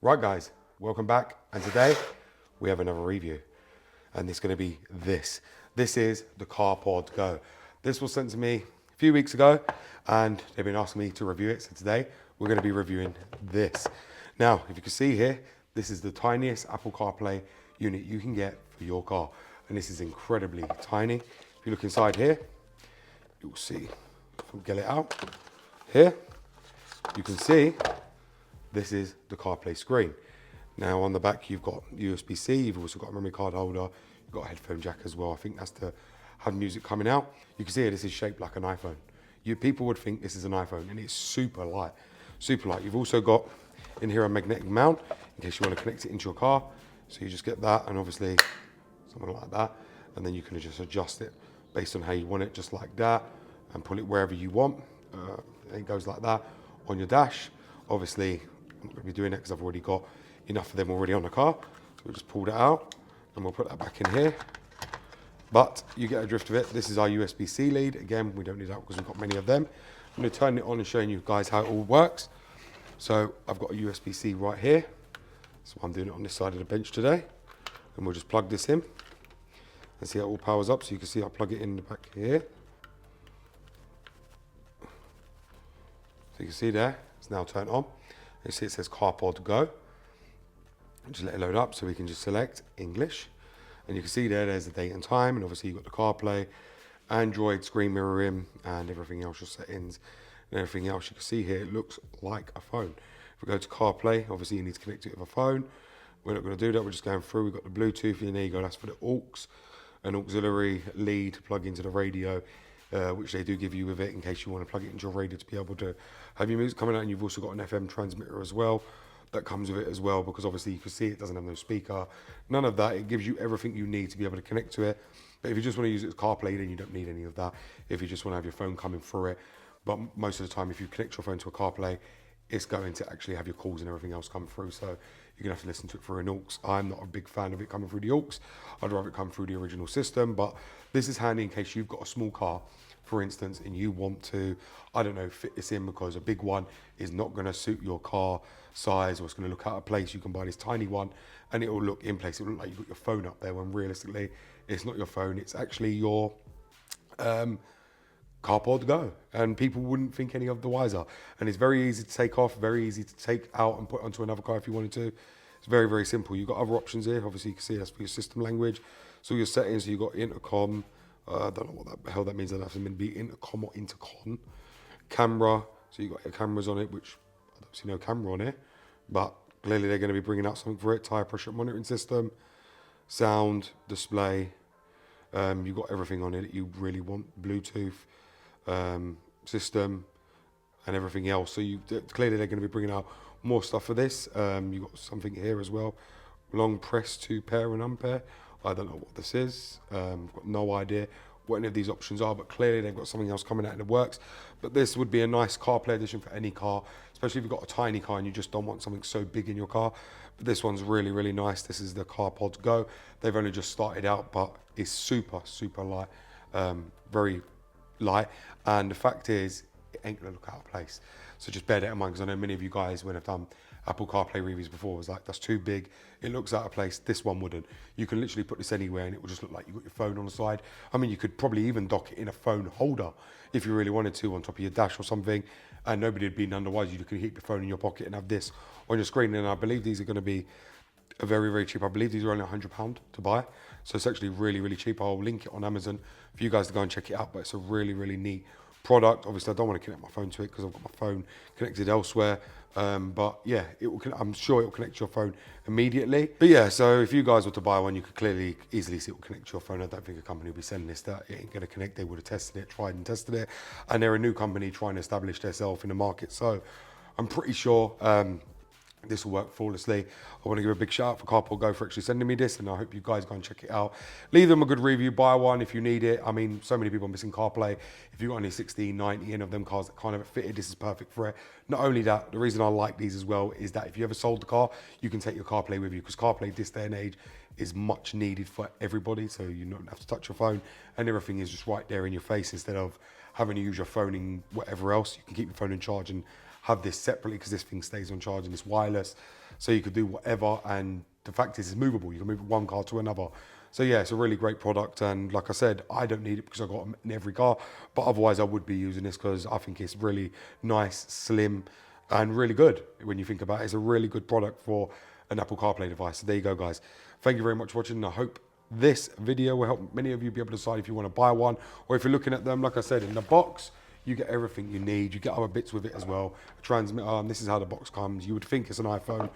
Right guys, welcome back, and today we have another review, and it's going to be this. This is the CARPODGO. This was sent to me a few weeks ago, and they've been asking me to review it, so today we're going to be reviewing this. Now, if you can see here, this is the tiniest Apple CarPlay unit you can get for your car, and this is incredibly tiny. If you look inside here, you'll see, if we get it out, here, you can see this is the CarPlay screen. Now on the back you've got USB-C, you've also got a memory card holder, you've got a headphone jack as well. I think that's to have music coming out. You can see this is shaped like an iPhone. People would think this is an iPhone, and it's super light, super light. You've also got in here a magnetic mount in case you want to connect it into your car. So you just get that, and obviously something like that, and then you can just adjust it based on how you want it, just like that, and pull it wherever you want. It goes like that on your dash. Obviously I'm not going to be doing it because I've already got enough of them already on the car. So we'll just pull that out and we'll put that back in here. But you get a drift of it. This is our USB-C lead. Again, we don't need that because we've got many of them. I'm going to turn it on and showing you guys how it all works. So I've got a USB-C right here. So I'm doing it on this side of the bench today. And we'll just plug this in and see how it all powers up. So you can see I plug it in the back here. So you can see there, it's now turned on. You see it says CARPODGO. Just let it load up so we can just select English. And you can see there's the date and time, and obviously you've got the CarPlay, Android screen mirroring, and everything else, your settings, and everything else. You can see here, it looks like a phone. If we go to CarPlay, obviously you need to connect it with a phone. We're not going to do that, we're just going through. We've got the Bluetooth, and there you go, that's for the aux, an auxiliary lead to plug into the radio, which they do give you with it in case you want to plug it into your radio to be able to have your music coming out. And you've also got an FM transmitter as well that comes with it as well, because obviously you can see it doesn't have no speaker, none of that. It gives you everything you need to be able to connect to it. But if you just want to use it as CarPlay, then you don't need any of that if you just want to have your phone coming through it. But most of the time, if you connect your phone to a CarPlay, it's going to actually have your calls and everything else come through, so you're gonna have to listen to it through an aux. I'm not a big fan of it coming through the aux. I'd rather it come through the original system, but this is handy in case you've got a small car, for instance, and you want to, I don't know, fit this in because a big one is not gonna suit your car size, or it's gonna look out of place. You can buy this tiny one and it will look in place. It will look like you've got your phone up there when realistically it's not your phone, it's actually your CARPODGO, and people wouldn't think any of the wiser. And it's very easy to take off, very easy to take out and put onto another car if you wanted to. It's very, very simple. You've got other options here. Obviously, you can see that's for your system language. So your settings, so you've got intercom. I don't know what the hell that means. That has to be intercom or intercon. Camera. So you've got your cameras on it, which I don't see no camera on it. But clearly they're going to be bringing out something for it. Tire pressure monitoring system. Sound, display. You've got everything on it that you really want. Bluetooth. System and everything else. So clearly they're going to be bringing out more stuff for this. You've got something here as well. Long press to pair and unpair. I don't know what this is. Got no idea what any of these options are, but clearly they've got something else coming out in the works. But this would be a nice CarPlay edition for any car, especially if you've got a tiny car and you just don't want something so big in your car. But this one's really, really nice. This is the CARPODGO. They've only just started out, but it's super, super light. Very light, and the fact is it ain't gonna look out of place, so just bear that in mind, because I know many of you guys, when I've done Apple CarPlay reviews before, was like, that's too big, it looks out of place. This one wouldn't. You can literally put this anywhere and it will just look like you've got your phone on the side. I mean, you could probably even dock it in a phone holder if you really wanted to, on top of your dash or something, and nobody would be none. Otherwise, you could keep your phone in your pocket and have this on your screen. And I believe these are going to be very, very cheap. I believe these are only £100 to buy, so it's actually really, really cheap. I'll link it on Amazon for you guys to go and check it out, but it's a really, really neat product. Obviously I don't want to connect my phone to it because I've got my phone connected elsewhere, but yeah, I'm sure it will connect to your phone immediately. But yeah, so if you guys were to buy one, you could clearly easily see it will connect to your phone. I don't think a company will be selling this that it ain't going to connect. They would have tested it, tried and tested it, and they're a new company trying to establish themselves in the market, so I'm pretty sure this will work flawlessly. I want to give a big shout out for CARPODGO for actually sending me this, and I hope you guys go and check it out. Leave them a good review, buy one if you need it. I mean, so many people are missing CarPlay. If you've got only 16, 90 of them cars that can't have it fitted, this is perfect for it. Not only that, the reason I like these as well is that if you ever sold the car, you can take your CarPlay with you, because CarPlay this day and age is much needed for everybody, so you don't have to touch your phone and everything is just right there in your face. Instead of having to use your phone in whatever else, you can keep your phone in charge and have this separately, because this thing stays on charge and it's wireless. so you could do whatever. And the fact is, it's movable. You can move one car to another. So yeah, it's a really great product. And like I said, I don't need it because I got them in every car, but otherwise I would be using this because I think it's really nice, slim, and really good. When you think about it, it's a really good product for an Apple CarPlay device. So there you go, guys. Thank you very much for watching. I hope this video will help many of you be able to decide if you want to buy one, or if you're looking at them. Like I said, in the box, you get everything you need. You get other bits with it as well. A transmitter, this is how the box comes. You would think it's an iPhone.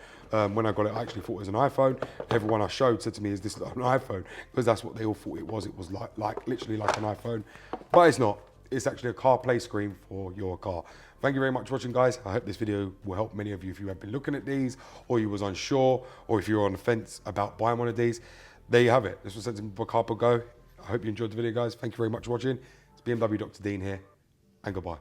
When I got it, I actually thought it was an iPhone. Everyone I showed said to me, is this an iPhone? Because that's what they all thought it was. It was like literally like an iPhone, but it's not. It's actually a CarPlay screen for your car. Thank you very much for watching, guys. I hope this video will help many of you if you have been looking at these, or you was unsure, or if you're on the fence about buying one of these. There you have it. This was sent to me by CARPODGO. I hope you enjoyed the video, guys. Thank you very much for watching. It's BMW Dr. Dean here, and goodbye.